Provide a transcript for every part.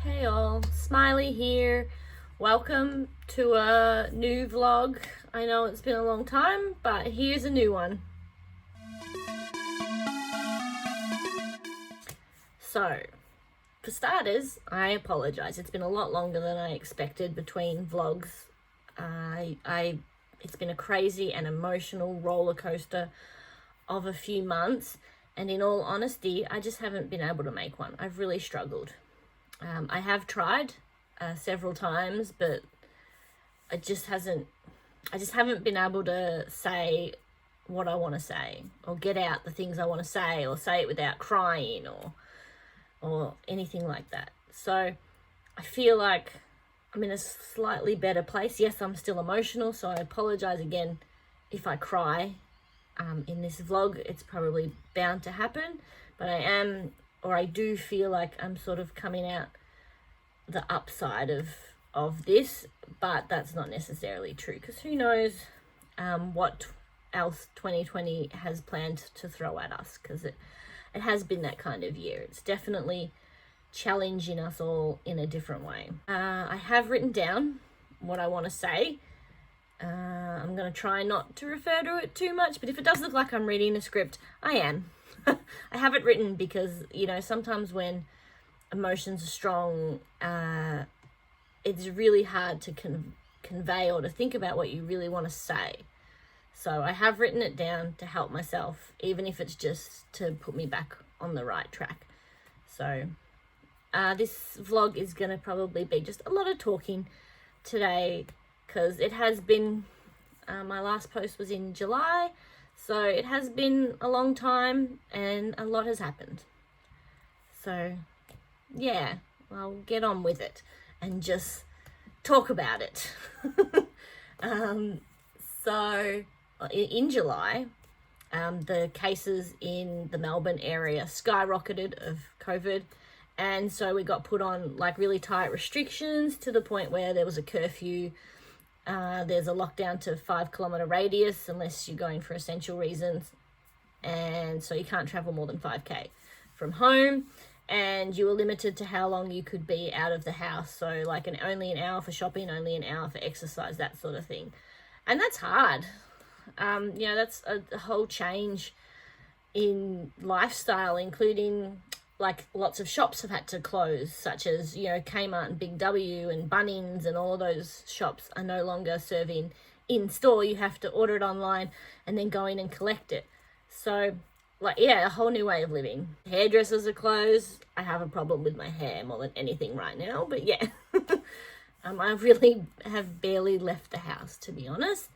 Hey all, Smiley here. Welcome to a new vlog. I know it's been a long time, but here's a new one. So, for starters, I apologize. It's been a lot longer than I expected between vlogs. It's been a crazy and emotional roller coaster of a few months, and in all honesty, I just haven't been able to make one. I've really struggled. I have tried several times, but I just haven't been able to say what I want to say, or get out the things I want to say, or say it without crying, or anything like that. So I feel like I'm in a slightly better place. Yes, I'm still emotional, so I apologize again if I cry in this vlog. It's probably bound to happen, but I do feel like I'm sort of coming out the upside of this, but that's not necessarily true, because who knows what else 2020 has planned to throw at us, because it has been that kind of year. It's definitely challenging us all in a different way. I have written down what I want to say. I'm going to try not to refer to it too much, but if it does look like I'm reading a script, I am. I have it written because, sometimes when emotions are strong, it's really hard to convey or to think about what you really want to say. So I have written it down to help myself, even if it's just to put me back on the right track. So this vlog is going to probably be just a lot of talking today, because it has been, my last post was in July, so it has been a long time and a lot has happened. So yeah, I'll get on with it and just talk about it. So in July, the cases in the Melbourne area skyrocketed of COVID, and so we got put on like really tight restrictions, to the point where there was a curfew. There's a lockdown to 5-kilometre radius unless you're going for essential reasons, and so you can't travel more than 5k from home, and you were limited to how long you could be out of the house. So like only an hour for shopping, only an hour for exercise, that sort of thing. And that's hard. That's a whole change in lifestyle, including like lots of shops have had to close, such as, Kmart and Big W and Bunnings, and all of those shops are no longer serving in store. You have to order it online and then go in and collect it. So a whole new way of living. Hairdressers are closed. I have a problem with my hair more than anything right now, but yeah. I really have barely left the house, to be honest,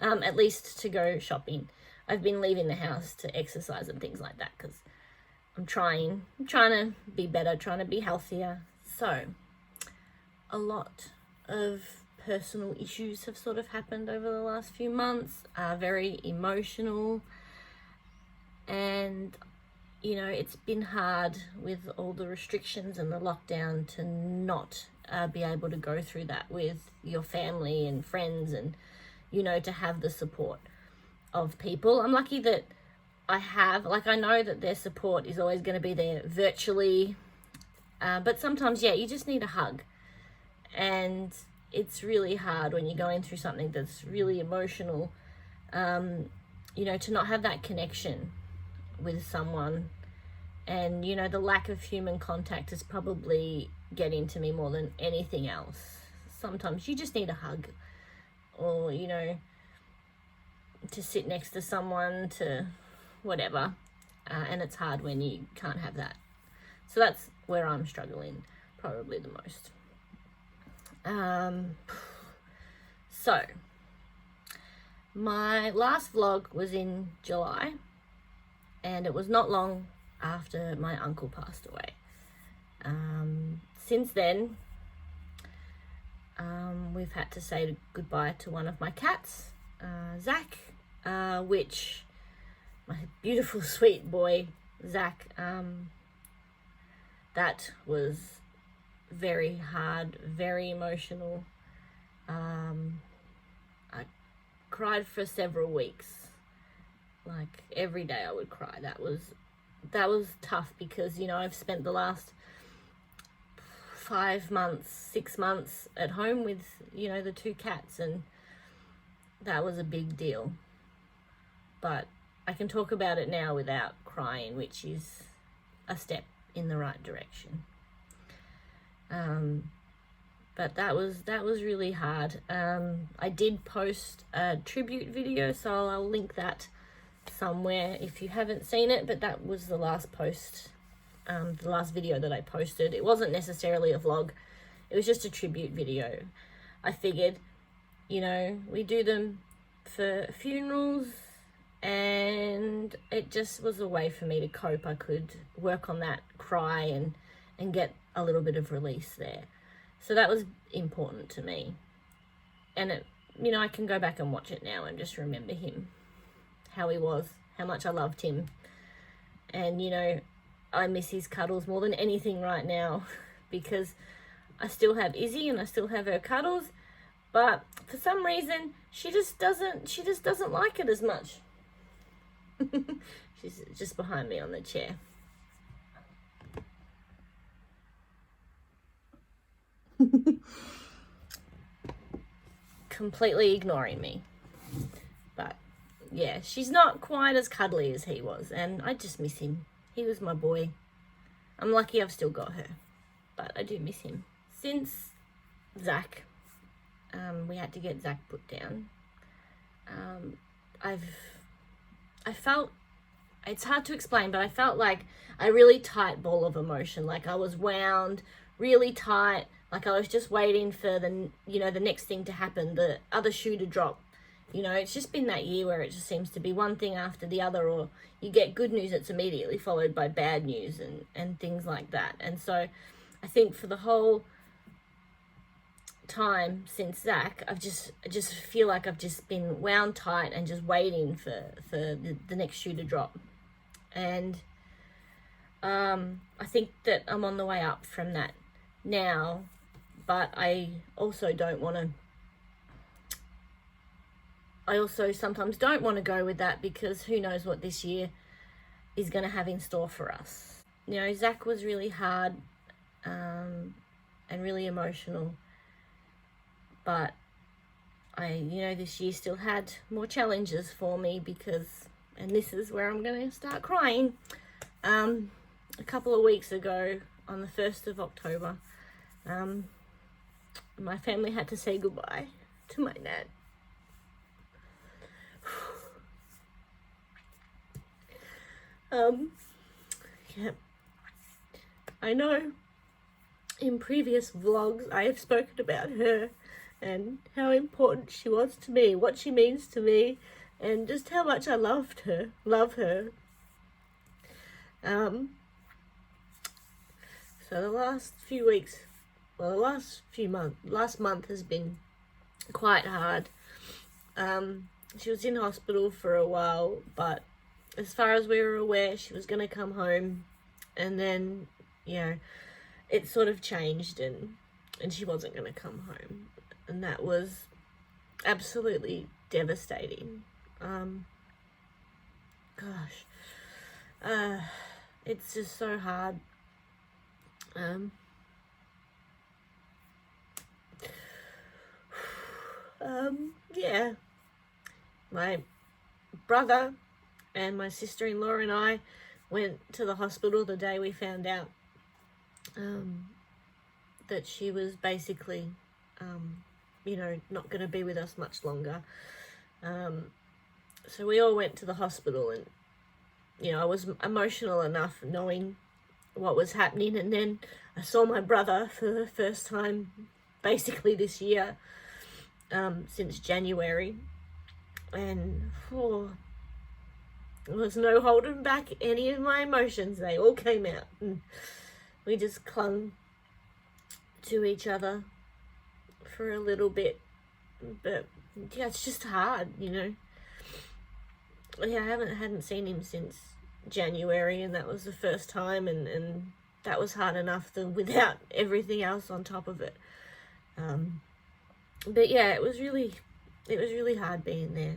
at least to go shopping. I've been leaving the house to exercise and things like that, because I'm trying to be better, trying to be healthier. So a lot of personal issues have sort of happened over the last few months, very emotional. And, it's been hard with all the restrictions and the lockdown to not be able to go through that with your family and friends, and, to have the support of people. I'm lucky that I know that their support is always going to be there virtually. But sometimes, you just need a hug. And it's really hard when you're going through something that's really emotional, to not have that connection with someone. And the lack of human contact is probably getting to me more than anything else. Sometimes you just need a hug, or to sit next to someone, to whatever, and it's hard when you can't have that. So that's where I'm struggling probably the most. So my last vlog was in July, and it was not long after my uncle passed away. Since then, we've had to say goodbye to one of my cats, Zach, which my beautiful sweet boy Zach, that was very hard, very emotional. I cried for several weeks, like every day I would cry. That was tough, because I've spent the last 5 months, 6 months at home with, you know, the 2 cats, and that was a big deal. But I can talk about it now without crying, which is a step in the right direction. But that was really hard. I did post a tribute video, so I'll link that somewhere if you haven't seen it, but that was the last post, the last video that I posted. It wasn't necessarily a vlog, it was just a tribute video. I figured, you know, we do them for funerals, and it just was a way for me to cope. I could work on that, cry, and get a little bit of release there. So that was important to me. And it, you know, I can go back and watch it now and just remember him, how he was, how much I loved him. And, you know, I miss his cuddles more than anything right now, because I still have Izzy and I still have her cuddles, but for some reason she just doesn't like it as much. She's just behind me on the chair. Completely ignoring me. But yeah, she's not quite as cuddly as he was, and I just miss him. He was my boy. I'm lucky I've still got her, but I do miss him. Since Zach, we had to get Zach put down, I felt, it's hard to explain, but I felt like a really tight ball of emotion. Like I was wound really tight, like I was just waiting for the, you know, the next thing to happen, the other shoe to drop. You know, it's just been that year where it just seems to be one thing after the other, or you get good news that's immediately followed by bad news and things like that. And so I think for the whole time since Zach, I just feel like I've just been wound tight and just waiting for the next shoe to drop. And I think that I'm on the way up from that now, but I also sometimes don't want to go with that, because who knows what this year is going to have in store for us. You know, Zach was really hard and really emotional, but you know, this year still had more challenges for me, because, and this is where I'm going to start crying, a couple of weeks ago on the 1st of October, my family had to say goodbye to my dad. Yeah, I know in previous vlogs I have spoken about her and how important she was to me, what she means to me, and just how much I love her. So the last few weeks, well, last month has been quite hard. She was in hospital for a while, but as far as we were aware, she was going to come home, and then, you know, it sort of changed, and she wasn't going to come home, and that was absolutely devastating. It's just so hard. Yeah, my brother and my sister-in-law and I went to the hospital the day we found out that she was basically, you know, not going to be with us much longer. So we all went to the hospital, and, you know, I was emotional enough knowing what was happening, and then I saw my brother for the first time basically this year, since January, and there was no holding back any of my emotions. They all came out, and we just clung to each other for a little bit. But yeah, it's just hard, you know. Yeah, I hadn't seen him since January, and that was the first time, and that was hard enough without everything else on top of it. But yeah, it was really hard being there.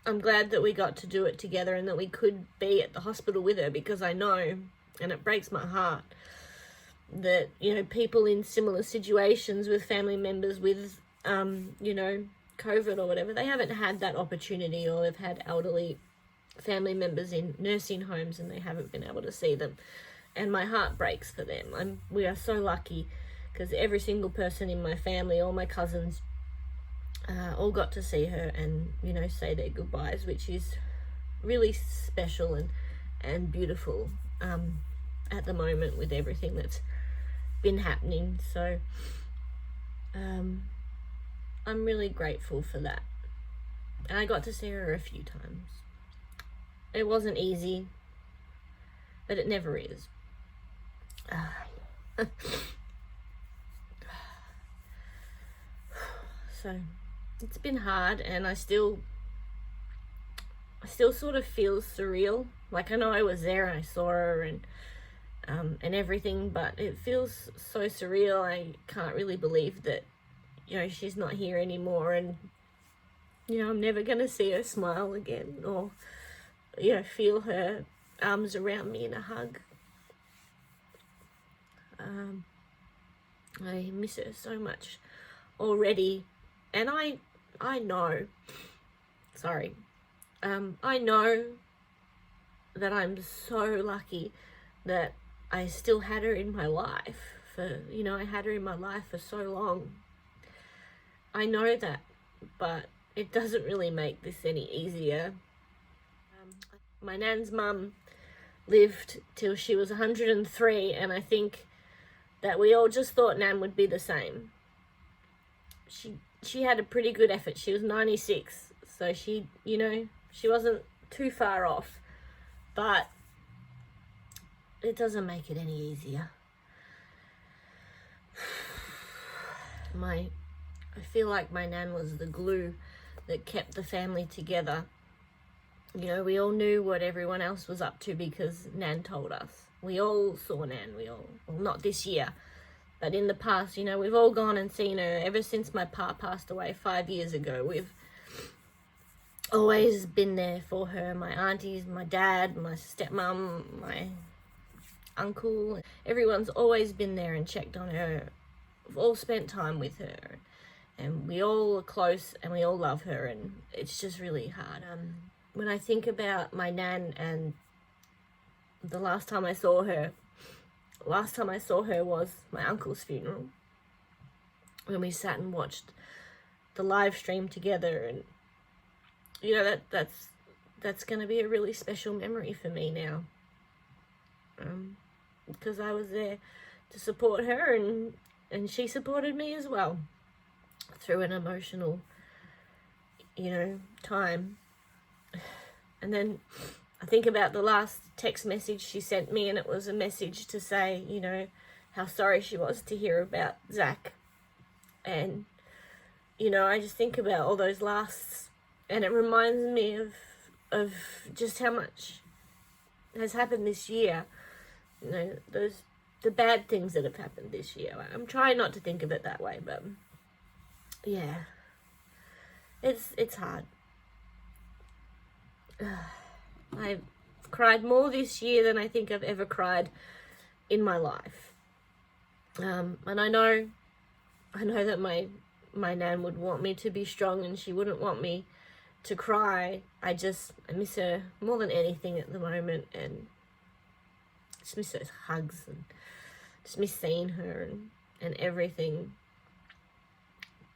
I'm glad that we got to do it together, and that we could be at the hospital with her, because I know, and it breaks my heart, that, you know, people in similar situations with family members with, you know, COVID or whatever, they haven't had that opportunity, or they've had elderly family members in nursing homes and they haven't been able to see them. And my heart breaks for them. We are so lucky, because every single person in my family, all my cousins, all got to see her and, you know, say their goodbyes, which is really special and beautiful at the moment with everything that's been happening. So I'm really grateful for that. And I got to see her a few times. It wasn't easy, but it never is. So it's been hard, and I still sort of feel surreal. Like, I know I was there and I saw her and everything, but it feels so surreal. I can't really believe that, you know, she's not here anymore, and, you know, I'm never gonna see her smile again, or, you know, feel her arms around me in a hug. I miss her so much already, and I know, sorry, I know that I'm so lucky that I still had her in my life I had her in my life for so long. I know that, but it doesn't really make this any easier. My nan's mum lived till she was 103, and I think that we all just thought Nan would be the same. She had a pretty good effort. She was 96, so she wasn't too far off, but it doesn't make it any easier. I feel like my nan was the glue that kept the family together. You know, we all knew what everyone else was up to because Nan told us. We all saw Nan. Well, not this year, but in the past, you know, we've all gone and seen her. Ever since my pa passed away 5 years ago, we've always been there for her. My aunties, my dad, my stepmom, my uncle, everyone's always been there and checked on her. We've all spent time with her, and we all are close and we all love her, and it's just really hard. When I think about my nan and the last time I saw her was my uncle's funeral, when we sat and watched the live stream together, and you know, that's going to be a really special memory for me now, because I was there to support her, and she supported me as well through an emotional, you know, time. And then I think about the last text message she sent me, and it was a message to say, you know, how sorry she was to hear about Zach. And, you know, I just think about all those lasts, and it reminds me of just how much has happened this year. You know, the bad things that have happened this year. I'm trying not to think of it that way, but yeah, it's hard. I've cried more this year than I think I've ever cried in my life. And I know that my nan would want me to be strong, and she wouldn't want me to cry. I miss her more than anything at the moment, and just miss those hugs, and just miss seeing her and everything.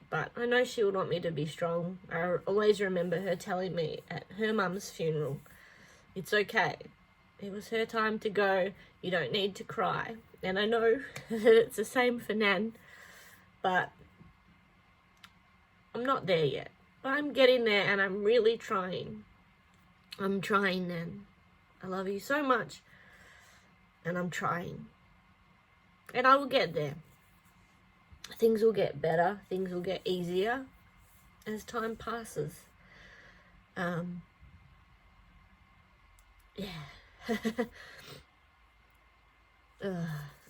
But I know she would want me to be strong. I always remember her telling me at her mum's funeral, it's okay. It was her time to go. You don't need to cry. And I know that it's the same for Nan, but I'm not there yet. But I'm getting there, and I'm really trying. I'm trying, Nan. I love you so much, and I'm trying. And I will get there. Things will get better. Things will get easier as time passes.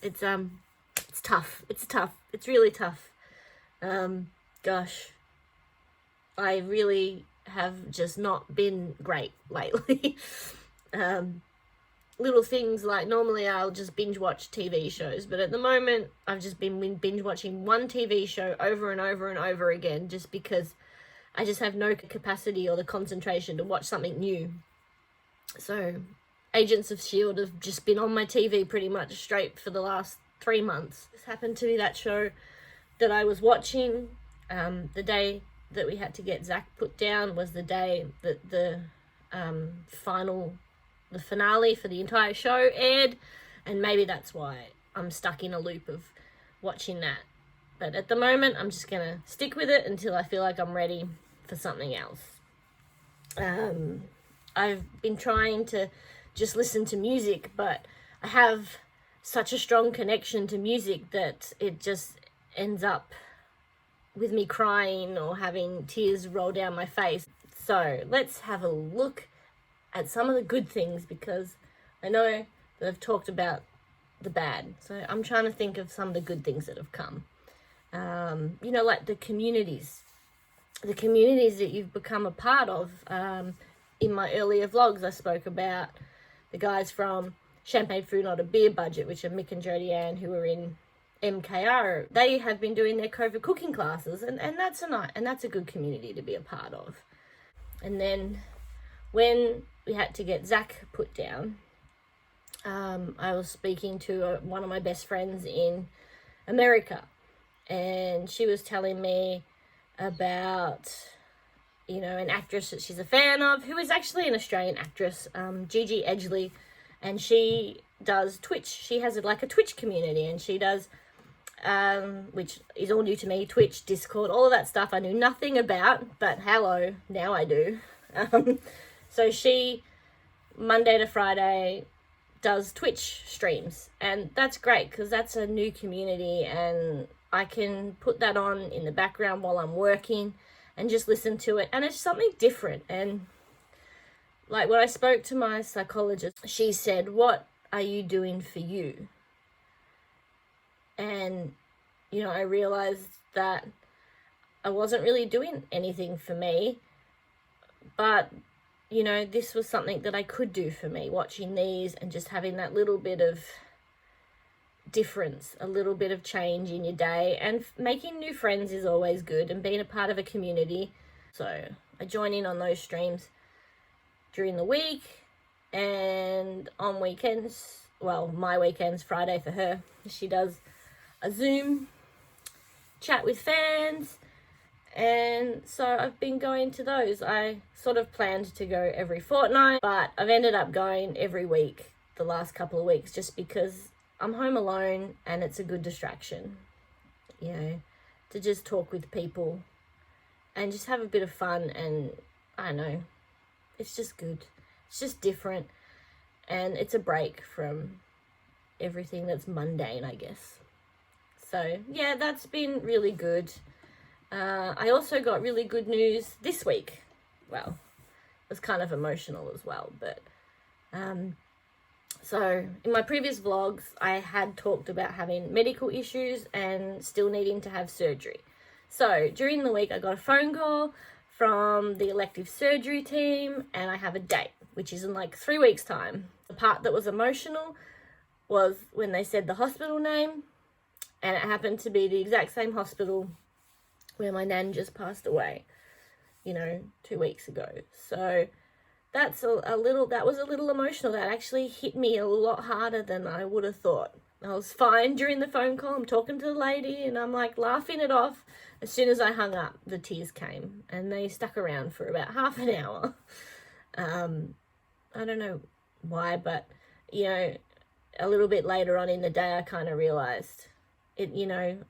It's tough. It's tough. It's really tough. Gosh, I really have just not been great lately. little things, like normally I'll just binge watch TV shows, but at the moment I've just been binge watching one TV show over and over and over again, just because I just have no capacity or the concentration to watch something new. So Agents of S.H.I.E.L.D. have just been on my TV pretty much straight for the last 3 months. This happened to be that show that I was watching. The day that we had to get Zach put down was the day that the finale for the entire show aired, and maybe that's why I'm stuck in a loop of watching that. But at the moment, I'm just gonna stick with it until I feel like I'm ready for something else. I've been trying to just listen to music, but I have such a strong connection to music that it just ends up with me crying or having tears roll down my face. So let's have a look at some of the good things, because I know that I've talked about the bad. So I'm trying to think of some of the good things that have come. Like the communities that you've become a part of. In my earlier vlogs, I spoke about the guys from Champagne Food Not a Beer Budget, which are Mick and Jodie Ann, who are in MKR. They have been doing their COVID cooking classes, and that's a good community to be a part of. And then when we had to get Zach put down, I was speaking to one of my best friends in America, and she was telling me about, an actress that she's a fan of, who is actually an Australian actress, Gigi Edgley, and she does Twitch. She has a Twitch community, and she does, which is all new to me, Twitch, Discord, all of that stuff I knew nothing about, but hello, now I do. So she, Monday to Friday, does Twitch streams, and that's great because that's a new community, and I can put that on in the background while I'm working and just listen to it, and it's something different. And like when I spoke to my psychologist, she said, "What are you doing for you?" And I realized that I wasn't really doing anything for me, but this was something that I could do for me, watching these and just having that little bit of difference, a little bit of change in your day. And making new friends is always good, and being a part of a community. So I join in on those streams during the week, and on weekends, well, my weekends, Friday for her, she does a Zoom chat with fans. And so I've been going to those. I sort of planned to go every fortnight, but I've ended up going every week the last couple of weeks, just because I'm home alone and it's a good distraction, to just talk with people and just have a bit of fun. And I don't know, it's just good. It's just different, and it's a break from everything that's mundane, I guess. So yeah, that's been really good. I also got really good news this week. Well, it was kind of emotional as well, but so in my previous vlogs, I had talked about having medical issues and still needing to have surgery. So during the week, I got a phone call from the elective surgery team, and I have a date, which is in 3 weeks' time. The part that was emotional was when they said the hospital name, and it happened to be the exact same hospital where my nan just passed away, 2 weeks ago. So that's that was a little emotional. That actually hit me a lot harder than I would have thought. I was fine during the phone call. I'm talking to the lady and I'm laughing it off. As soon as I hung up, the tears came, and they stuck around for about half an hour. I don't know why, but a little bit later on in the day, I kind of realized it,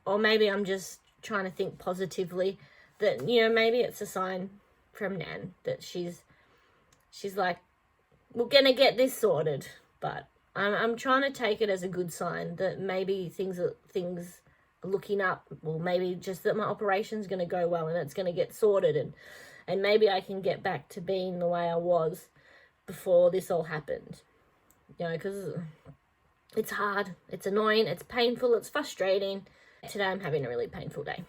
or maybe I'm just trying to think positively that, maybe it's a sign from Nan that she's like, we're gonna get this sorted. But I'm trying to take it as a good sign that maybe things are looking up, or maybe just that my operation's gonna go well and it's gonna get sorted, and maybe I can get back to being the way I was before this all happened. Because it's hard, it's annoying, it's painful, it's frustrating. Today I'm having a really painful day,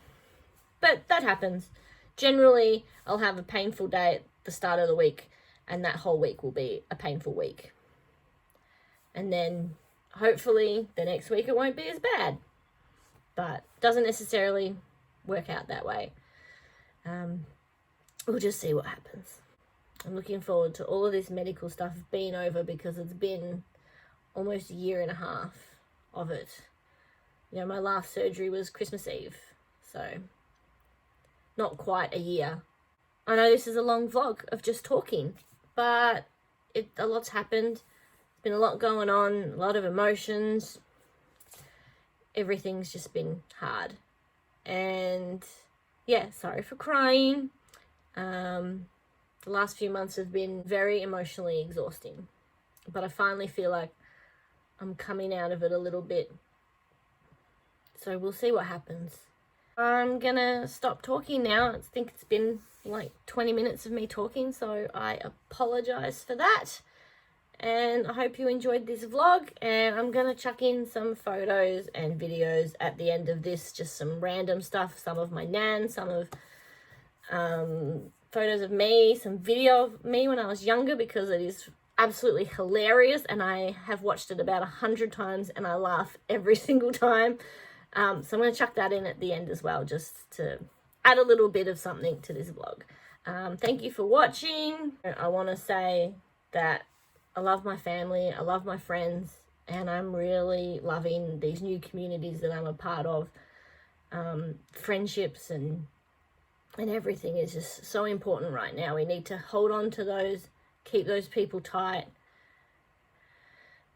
but that happens. Generally, I'll have a painful day at the start of the week, and that whole week will be a painful week. and then hopefully the next week it won't be as bad. But doesn't necessarily work out that way. We'll just see what happens. I'm looking forward to all of this medical stuff being over, because it's been almost a year and a half of it. You know, my last surgery was Christmas Eve, so not quite a year. I know this is a long vlog of just talking, but a lot's happened. There's been a lot going on, a lot of emotions. Everything's just been hard. And yeah, sorry for crying. The last few months have been very emotionally exhausting, but I finally feel like I'm coming out of it a little bit. So we'll see what happens. I'm gonna stop talking now. I think it's been like 20 minutes of me talking, so I apologize for that. And I hope you enjoyed this vlog, and I'm gonna chuck in some photos and videos at the end of this, just some random stuff, some of my nan, some of photos of me, some video of me when I was younger, because it is absolutely hilarious and I have watched it about 100 times and I laugh every single time. So I'm going to chuck that in at the end as well, just to add a little bit of something to this vlog. Thank you for watching. I want to say that I love my family, I love my friends, and I'm really loving these new communities that I'm a part of. Friendships and everything is just so important right now. We need to hold on to those, keep those people tight.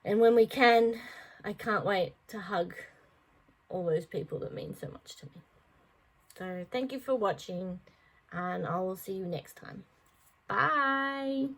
And when we can, I can't wait to hug all those people that mean so much to me. So thank you for watching, and I will see you next time. Bye.